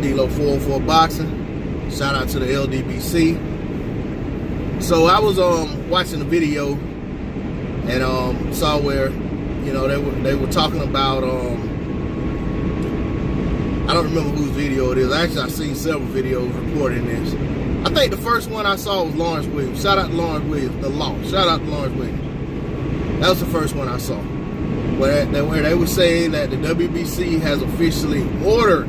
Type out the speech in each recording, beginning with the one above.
D-Lo 404 Boxing. Shout out to the LDBC. So I was watching the video and saw where, you know, they were talking about I don't remember whose video it is. Actually, I've seen several videos reporting this. I think the first one I saw was Lawrence Williams. Shout out to Lawrence Williams, the Law. Shout out to Lawrence Williams. That was the first one I saw. Where they were saying that the WBC has officially ordered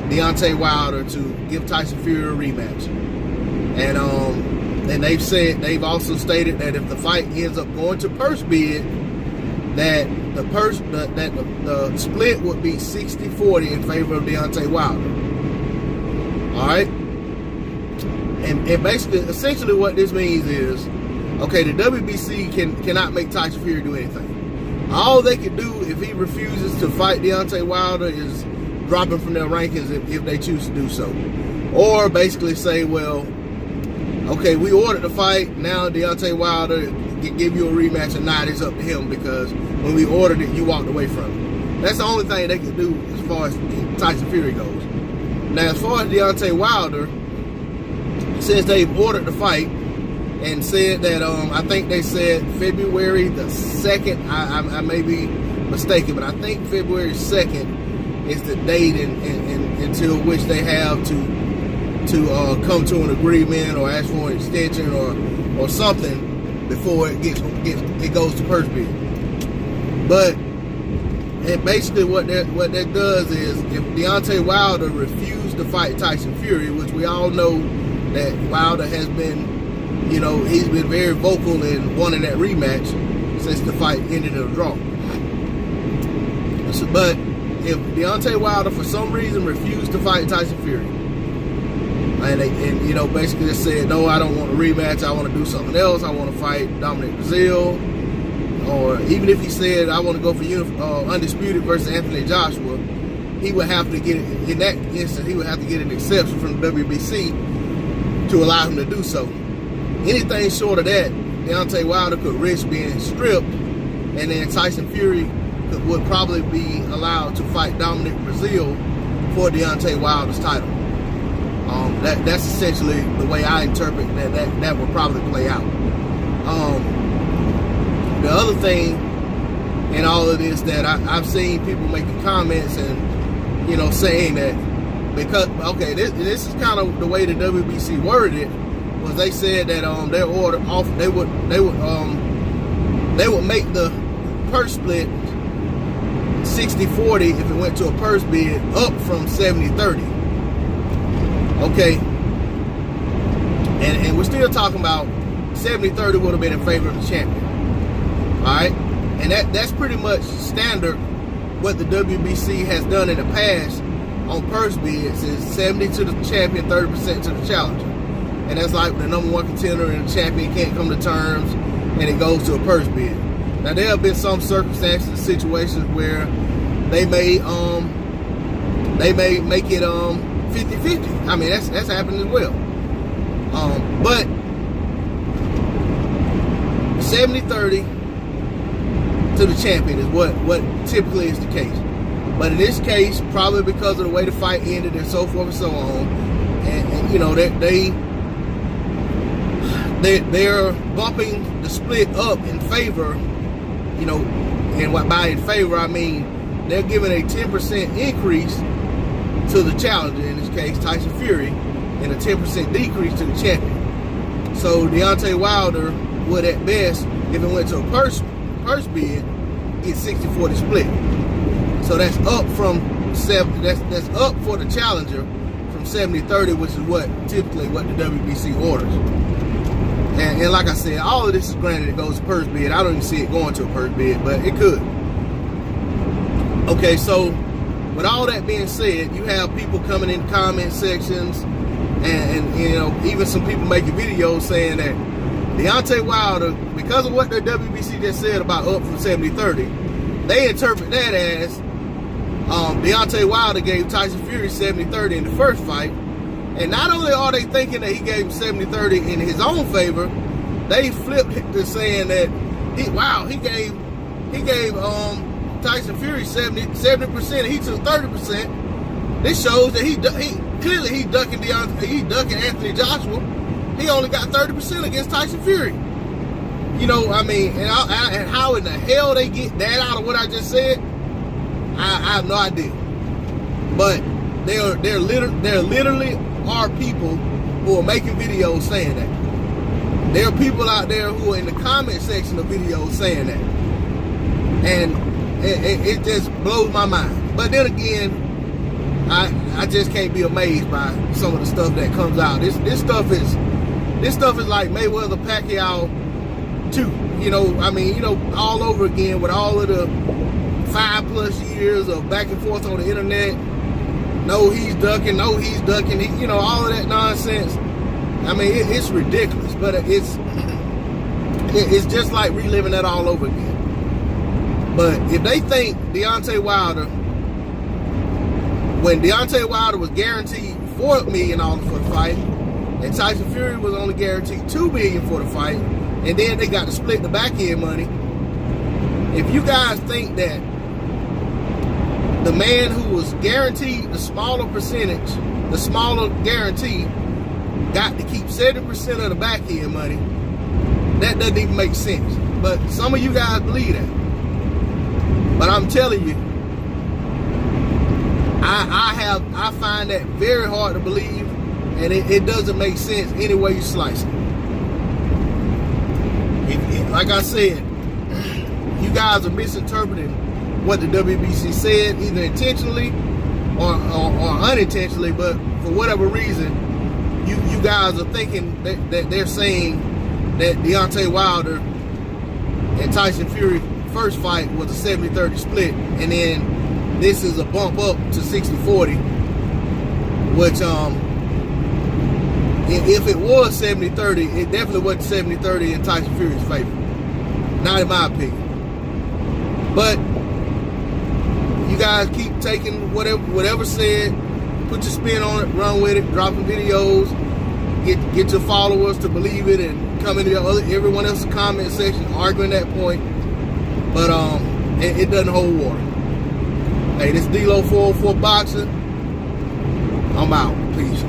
Deontay Wilder to give Tyson Fury a rematch. And they've also stated that if the fight ends up going to purse bid, that the split would be 60-40 in favor of Deontay Wilder. All right? And basically, essentially what this means is, okay, the WBC cannot make Tyson Fury do anything. All they can do if he refuses to fight Deontay Wilder is drop him from their rankings if they choose to do so. Or basically say, well, okay, we ordered the fight, now Deontay Wilder give you a rematch, and now it's up to him because when we ordered it, you walked away from it. That's the only thing they can do as far as Tyson Fury goes. Now, as far as Deontay Wilder, since they've ordered the fight and said that, I think they said February the 2nd, I may be mistaken, but I think February 2nd is the date until which they have to come to an agreement or ask for an extension or something before it goes to purse bid. But and basically what that does is, if Deontay Wilder refused to fight Tyson Fury, which we all know that Wilder has been, you know, he's been very vocal in wanting that rematch since the fight ended in a draw. So, but if Deontay Wilder for some reason refused to fight Tyson Fury, and you know, basically just said, no, I don't want a rematch, I want to do something else, I want to fight Dominic Brazil, or even if he said, I want to go for Undisputed versus Anthony Joshua, he would have to get, in that instance, he would have to get an exception from the WBC to allow him to do so. Anything short of that, Deontay Wilder could risk being stripped, and then Tyson Fury would probably be allowed to fight Dominic Brazil for Deontay Wilder's title. That's essentially the way I interpret that will probably play out. The other thing in all of this that I've seen people making comments and, you know, saying that because, okay, this is kind of the way the WBC worded it, was they said that their order off they would make the purse split 60-40 if it went to a purse bid, up from 70-30. Okay, and we're still talking about 70-30 would have been in favor of the champion. All right, and that's pretty much standard what the WBC has done in the past on purse bids, is 70 to the champion, 30% to the challenger. And that's like the number one contender and the champion can't come to terms and it goes to a purse bid. Now, there have been some circumstances, situations where they may make it 50-50. I mean, that's happened as well. But 70-30 to the champion is what typically is the case. But in this case, probably because of the way the fight ended and so forth and so on, and you know, they're bumping the split up in favor, you know, and by in favor I mean they're giving a 10% increase to the challenger, in this case Tyson Fury, and a 10% decrease to the champion. So Deontay Wilder would at best, if it went to a purse bid, get 60-40 split. So that's up from that's up for the challenger from 70-30, which is typically what the WBC orders. And like I said, all of this is granted it goes to purse bid. I don't even see it going to a purse bid, but it could. Okay, so with all that being said, you have people coming in comment sections and you know, even some people making videos saying that Deontay Wilder, because of what the WBC just said about up from 70-30, they interpret that as Deontay Wilder gave Tyson Fury 70-30 in the first fight. And not only are they thinking that he gave him 70-30 in his own favor, they flipped it to saying that he gave Tyson Fury 70%, he took 30%, This shows that he clearly he's ducking Anthony Joshua. He only got 30% against Tyson Fury. You know, I mean, and how in the hell they get that out of what I just said, I have no idea. But there literally are people who are making videos saying that. There are people out there who are in the comment section of videos saying that. And it just blows my mind. But then again, I just can't be amazed by some of the stuff that comes out. This stuff is like Mayweather Pacquiao 2. You know, I mean, you know, all over again with all of the 5+ years of back and forth on the internet. No, he's ducking. You know, all of that nonsense. I mean, it's ridiculous, but it's just like reliving that all over again. But if they think Deontay Wilder, when Deontay Wilder was guaranteed $4 million for the fight, and Tyson Fury was only guaranteed $2 million for the fight, and then they got to split the back end money. If you guys think that the man who was guaranteed the smaller percentage, the smaller guarantee, got to keep 70% of the back end money, that doesn't even make sense. But some of you guys believe that. But I'm telling you, I find that very hard to believe, and it doesn't make sense any way you slice it. Like I said, you guys are misinterpreting what the WBC said, either intentionally or unintentionally, but for whatever reason, you guys are thinking that they're saying that Deontay Wilder and Tyson Fury first fight was a 70-30 split, and then this is a bump up to 60-40, which if it was 70-30, it definitely wasn't 70-30 in Tyson Fury's favor. Not in my opinion. But you guys keep taking whatever said, put your spin on it, run with it, dropping videos, get your followers to believe it, and come into everyone else's comment section arguing that point. But it doesn't hold water. Hey, this D-Lo 404 Boxing. I'm out. Peace.